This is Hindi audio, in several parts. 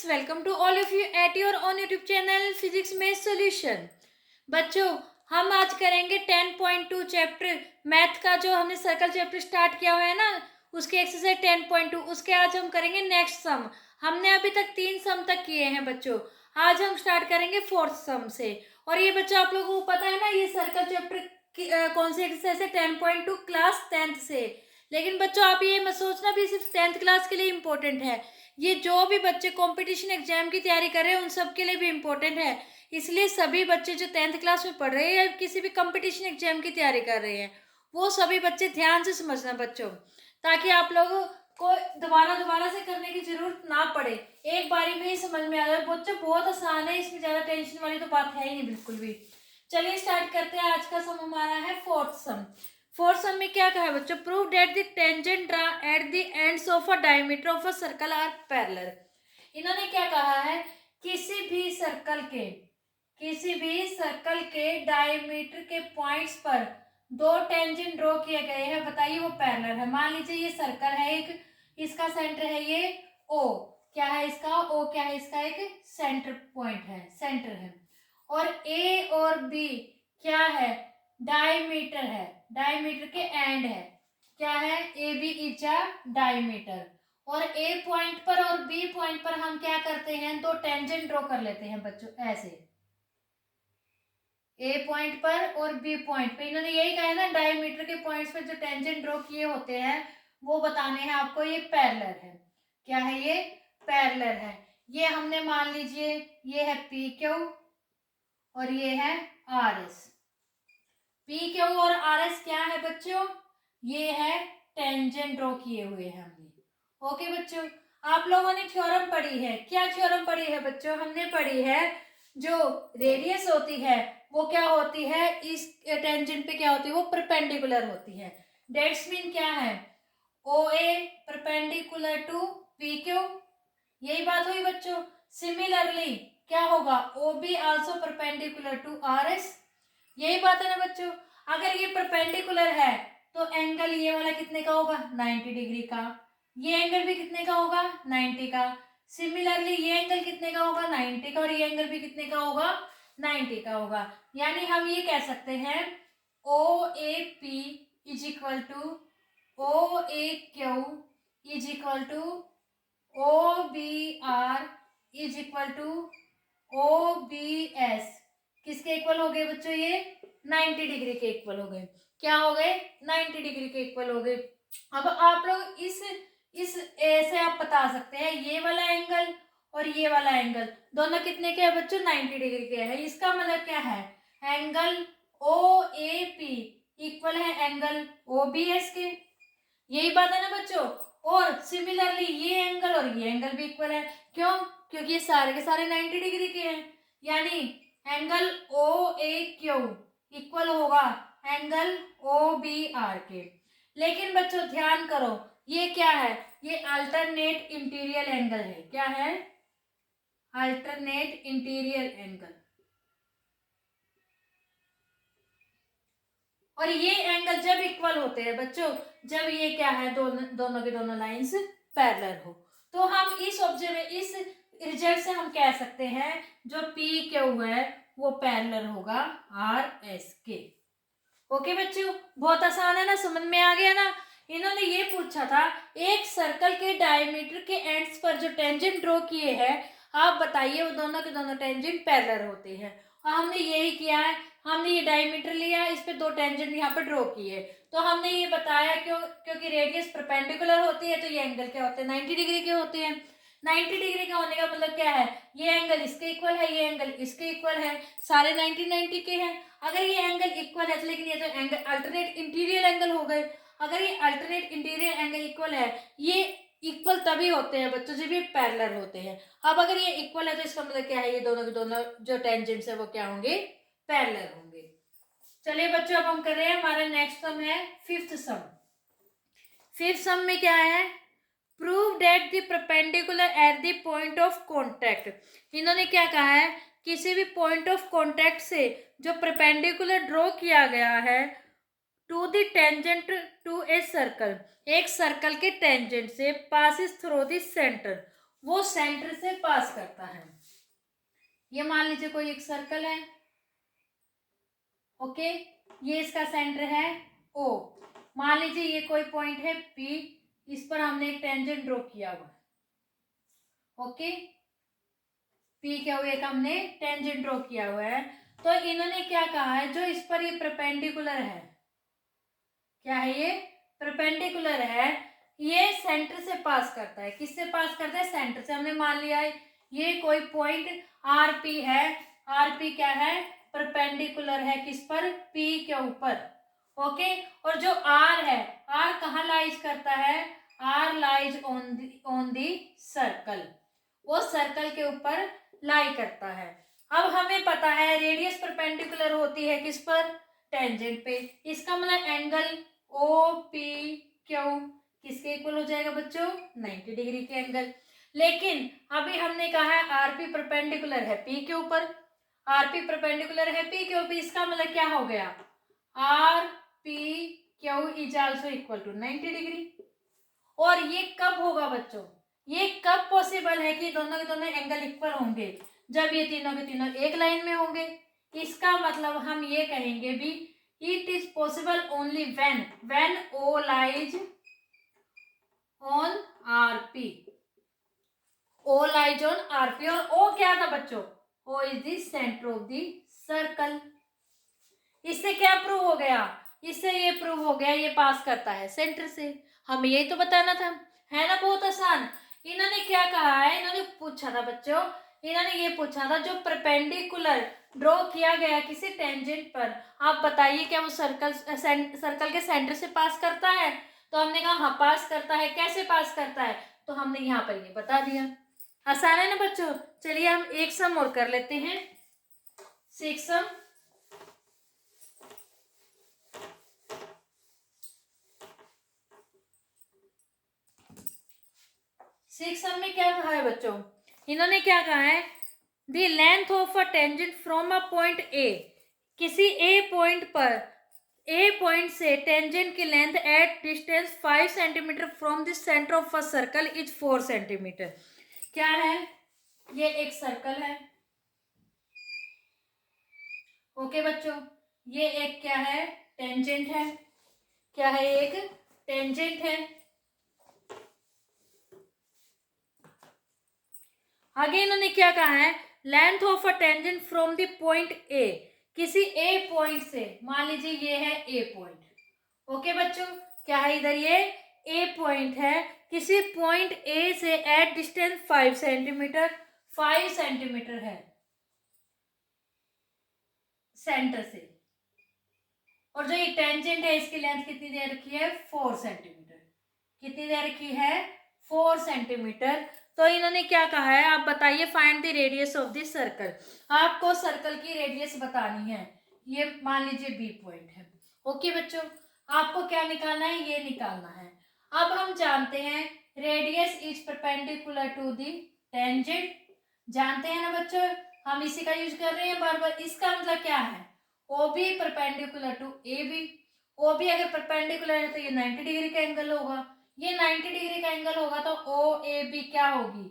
Friends, welcome to all of you at your on YouTube channel physics में सॉल्यूशन। बच्चों, हम आज करेंगे 10.2 चैप्टर मैथ का। जो हमने सर्कल चैप्टर स्टार्ट किया हुआ है ना, उसके एक्सरसाइज 10.2 उसके आज हम करेंगे नेक्स्ट सम। हमने अभी तक 3 सम तक किए हैं बच्चों। आज हम स्टार्ट करेंगे 4th सम से। और ये बच्चों आप लोगों को पता है ना, ये सर्कल चैप्टर कौन सी एक्सरसाइज है? 10.2 क्लास 10th से। लेकिन बच्चों आप ये मत सोचना भी सिर्फ 10th क्लास के लिए इम्पोर्टेंट है। ये जो भी बच्चे कंपटीशन एग्जाम की तैयारी कर रहे हैं उन सब के लिए भी इम्पोर्टेंट है। इसलिए सभी बच्चे जो 10th क्लास में पढ़ रहे हैं या किसी भी कंपटीशन एग्जाम की तैयारी कर रहे हैं, वो सभी बच्चे ध्यान से समझना बच्चों, ताकि आप लोगों को दोबारा दोबारा से करने की जरूरत ना पड़े, एक बारी में ही समझ में आ जाए। बच्चों बहुत आसान है, इसमें ज्यादा टेंशन वाली तो बात है ही नहीं बिल्कुल भी। चलिए स्टार्ट करते हैं। आज का सम हमारा है 4th सम। 4th सम में क्या कहा है बच्चों? Prove that the tangent at the ends of a diameter of a circle are parallel. इन्होंने क्या कहा है? किसी भी सर्कल के डायमीटर के पॉइंट्स पर दो टेंजेंट ड्रॉ किए गए हैं, बताइए वो पैरेलल है। मान लीजिए ये सर्कल है एक, इसका सेंटर है ये O। क्या है इसका? O क्या है इसका? एक सेंटर पॉइंट है, सेंटर है। और A और B क्या है? डायमीटर है, डायमीटर के एंड है। क्या है? A B is a diameter. और ए पॉइंट पर और बी पॉइंट पर हम क्या करते हैं? दो टेंजेंट ड्रॉ कर लेते हैं बच्चों, ऐसे। ए पॉइंट पर और बी पॉइंट पे इन्होंने यही कहा है ना, डायमीटर के पॉइंट्स पर जो टेंजेंट ड्रॉ किए होते हैं वो बताने हैं आपको। ये पैरेलल है। क्या है ये? पैरेलल है। ये हमने मान लीजिए ये है पी क्यू और ये है आर एस। पी क्यू और आर एस क्या है बच्चों? ये है टेंजेंट ड्रॉ किए हुए हैं हमने। ओके बच्चों, आप लोगों ने थ्योरम पढ़ी है। क्या थ्योरम पढ़ी है बच्चों? हमने पढ़ी है जो रेडियस होती है वो क्या होती है, इस टेंजेंट पे क्या होती है? वो परपेंडिकुलर होती है। डेट्स मीन क्या है? O A perpendicular to P Q. यही बात हुई बच्चों। सिमिलरली क्या होगा? O B also perpendicular to R S. यही बात है ना बच्चों। अगर ये परपेंडिकुलर है तो एंगल ये वाला कितने का होगा? 90 डिग्री का। ये एंगल भी कितने का होगा? 90 का। सिमिलरली ये एंगल कितने का होगा? 90 का। और ये एंगल भी कितने का होगा? 90 का होगा। यानी हम ये कह सकते हैं O A P is equal to O A Q is equal to O B R is equal to O B S. किसके इक्वल हो गए बच्चों? ये 90 डिग्री के इक्वल हो गए। क्या हो गए? 90 डिग्री के इक्वल हो गए। अब आप लोग इस ऐसे आप बता सकते हैं ये वाला एंगल और ये वाला एंगल दोनों कितने के हैं बच्चों? 90 डिग्री के हैं। इसका मतलब क्या है? Angle O A P equal है एंगल ओ बी एस के। यही बात है ना बच्चों। और सिमिलरली ये एंगल और ये एंगल भी इक्वल है। क्यों? क्योंकि ये सारे के सारे 90 डिग्री के हैं। यानी angle O A Q equal होगा एंगल ओ बी आर के। लेकिन बच्चों ध्यान करो, ये क्या है? ये अल्टरनेट इंटीरियर एंगल है। क्या है? Alternate interior angle. और ये एंगल जब इक्वल होते हैं बच्चों, जब ये क्या है, दोनों के दोनों लाइंस पैरेलल हो, तो हम इस इस रिजल्ट से हम कह सकते हैं जो पी क्यू है वो पैरेलल होगा आर एस के। ओके बच्चों, बहुत आसान है ना, समझ में आ गया ना। इन्होंने ये पूछा था एक सर्कल के डायमीटर के एंड्स पर जो टेंजेंट ड्रॉ किए हैं, आप बताइए वो दोनों के दोनों टेंजेंट पैरेलल होते हैं। और हमने यही किया है। हमने ये डायमीटर लिया, इस पे दो टेंजेंट यहाँ पर ड्रॉ किए। तो हमने ये बताया क्योंकि रेडियस परपेंडिकुलर होती है तो ये एंगल क्या होते हैं? 90 डिग्री के होते हैं। 90 डिग्री का होने का मतलब क्या है? ये एंगल इसके इक्वल है, ये एंगल इसके इक्वल है, सारे 90 90 के हैं। अगर ये एंगल इक्वल है, लेकिन ये तो एंगल अल्टरनेट इंटीरियर एंगल हो गए। अगर ये अल्टरनेट इंटीरियर एंगल इक्वल है, ये इक्वल तभी होते हैं बच्चों जब ये पैरेलल होते हैं। अब अगर ये इक्वल है तो इसका मतलब क्या है? ये दोनों के दोनों जो टेंजेंट्स है वो क्या होंगे? पैरेलल होंगे। चलिए बच्चों, अब हम कर रहे हैं हमारा नेक्स्ट सम है 5th सम। 5th सम में क्या है? Prove that the perpendicular at the point of contact. इन्होंने क्या कहा है? किसी भी पॉइंट ऑफ कॉन्टैक्ट से जो परपेंडिकुलर ड्रॉ किया गया है to the tangent to a circle, एक सर्कल के टेंजेंट से पासिस थ्रू द सेंटर, वो सेंटर से पास करता है। ये मान लीजिए कोई एक सर्कल है, ओके, ये इसका सेंटर है O। मान लीजिए ये कोई पॉइंट है P, इस पर हमने एक टेंजेंट ड्रॉ किया हुआ, ओके, P क्या हुआ, एक हमने टेंजेंट ड्रॉ किया हुआ है। तो इन्होंने क्या कहा है, जो इस पर ये परपेंडिकुलर है, क्या है ये, परपेंडिकुलर है, ये सेंटर से पास करता है। किससे पास करता है, सेंटर से। हमने मान लिया है ये कोई पॉइंट RP है, RP क्या है, परपेंडिकुलर है किस पर, P के ऊपर, ओके। और जो R है, R कहाँ लाइज करता है, R lies on the circle, वो सर्कल के ऊपर लाई करता है। अब हमें पता है रेडियस परपेंडिकुलर होती है किस पर, टेंजेंट पे। इसका मतलब एंगल OPQ किसके इक्वल हो जाएगा बच्चों, 90 डिग्री के एंगल। लेकिन अभी हमने कहा है RP परपेंडिकुलर है P के ऊपर, RP परपेंडिकुलर है P के ऊपर, इसका मतलब क्या हो गया, RPQ is also equal to 90 degree. और ये कब होगा बच्चों, ये कब पॉसिबल है कि दोनों के दोनों एंगल इक्वल होंगे, जब ये तीनों के तीनों एक लाइन में होंगे। इसका मतलब हम ये कहेंगे भी, it is possible only when O lies on RP, O lies on RP। और O क्या था बच्चों, O is the centre of the circle. इससे क्या प्रूव हो गया, इससे ये प्रूव हो गया ये पास करता है सेंटर से। हमें यही तो बताना था, है ना, बहुत आसान। इन्होंने क्या कहा है, इन्होंने पूछा था बच्चों, इन्होंने ये पूछा था जो परपेंडिकुलर ड्रॉ किया गया किसी टेंजेंट पर, आप बताइए क्या वो सर्कल के सेंटर से पास करता है। तो हमने कहा हाँ पास करता है। कैसे पास करता है, तो हमने यहाँ पर ये बता दिया। आसान है ना बच्चों। चलिए हम एक सम और कर लेते हैं, 6 सम। सिक्स सम में क्या कहा है बच्चों, इन्होंने क्या कहा है, the length of a tangent from a point A, किसी ए पॉइंट पर, ए पॉइंट से टेंजेंट की length at distance 5 centimetre from the centre of a circle is 4 centimetre. क्या है, ये एक सर्कल है, ओके बच्चों, ये एक क्या है, टेंजेंट है, क्या है, एक टेंजेंट है। आगे इन्होंने क्या कहा है, length of a tangent from the point A, किसी ए पॉइंट से, मान लीजिए ये है ए पॉइंट, ओके बच्चों, क्या है इधर, ये ए पॉइंट है, किसी पॉइंट ए से एट डिस्टेंस 5 सेंटीमीटर, 5 सेंटीमीटर है सेंटर से। और जो ये टेंजेंट है इसकी लेंथ कितनी दे रखी है, 4 सेंटीमीटर, कितनी दे रखी है, 4 सेंटीमीटर। तो इन्होंने क्या कहा है, आप बताइए, find the radius of this circle, आपको सर्कल की रेडियस बतानी है। ये मान लीजिए बी पॉइंट है, ओके बच्चों, आपको क्या निकालना है, ये निकालना है। अब हम जानते हैं radius is perpendicular to the tangent, जानते हैं ना बच्चों, हम इसी का यूज कर रहे हैं बार बार। इसका मतलब क्या है, O B perpendicular to A B, O B अगर परपेंडिकुलर है तो ये 90 डिग्री का एंगल होगा, ये 90 डिग्री का एंगल होगा तो ओ ए बी क्या होगी,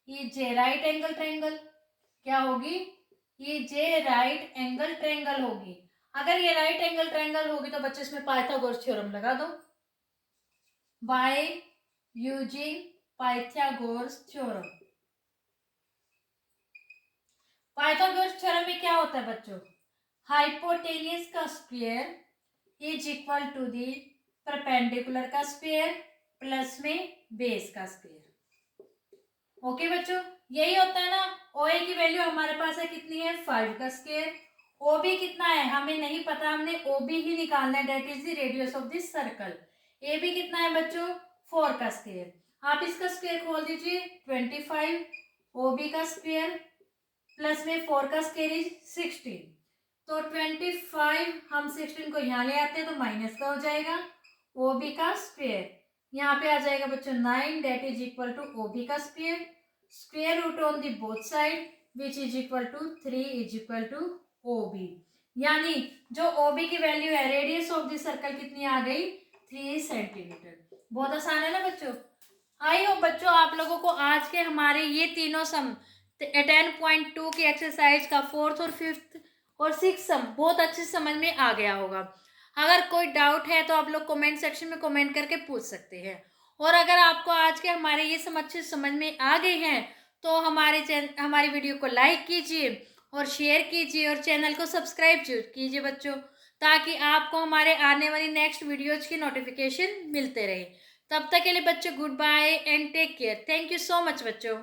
ये जे राइट एंगल ट्रायंगल, क्या होगी, ये जे राइट एंगल ट्रायंगल होगी। अगर ये राइट एंगल ट्रायंगल होगी तो बच्चे इसमें पाइथागोरस थ्योरम लगा दो, by using Pythagoras theorem. Pythagoras theorem में क्या होता है बच्चों, हाइपोटेन्यूज का square is equal to the perpendicular का स्क्वायर प्लस में बेस का स्क्वायर, ओके बच्चों, यही होता है ना। ओ ए की वैल्यू हमारे पास है कितनी है, 5 का स्क्वायर, ओ बी कितना है हमें नहीं पता, हमने ओ बी ही निकालना है, that is the radius of this circle. A B कितना है बच्चों, 4 का स्क्वायर, आप इसका स्क्वायर खोल दीजिए, 25, ओ बी का स्क्वायर प्लस में 4 का स्क्वायर इज 16, तो 25 हम 16 को यहाँ ले आते हैं तो माइनस का हो जाएगा, ओ बी का स्क्वायर यहाँ पे आ जाएगा बच्चों 9, that is equal to O B का square, square root on the both side which is equal to 3 is equal to O B. यानी जो ओ बी की वैल्यू है, रेडियस ऑफ दी सर्कल कितनी आ गई, 3 सेंटीमीटर। बहुत आसान है ना बच्चों। आई होप बच्चों आप लोगों को आज के हमारे ये तीनों सम 10.2 की एक्सरसाइज का 4th और 5th और 6th सम बहुत अच्छे से समझ में आ गया होगा। अगर कोई डाउट है तो आप लोग कमेंट सेक्शन में कमेंट करके पूछ सकते हैं। और अगर आपको आज के हमारे ये सम अच्छे से समझ में आ गए हैं तो हमारी वीडियो को लाइक कीजिए और शेयर कीजिए और चैनल को सब्सक्राइब कीजिए बच्चों, ताकि आपको हमारे आने वाली नेक्स्ट वीडियोज की नोटिफिकेशन मिलते रहे। तब तक के लिए बच्चों goodbye and take care. Thank you so much बच्चों।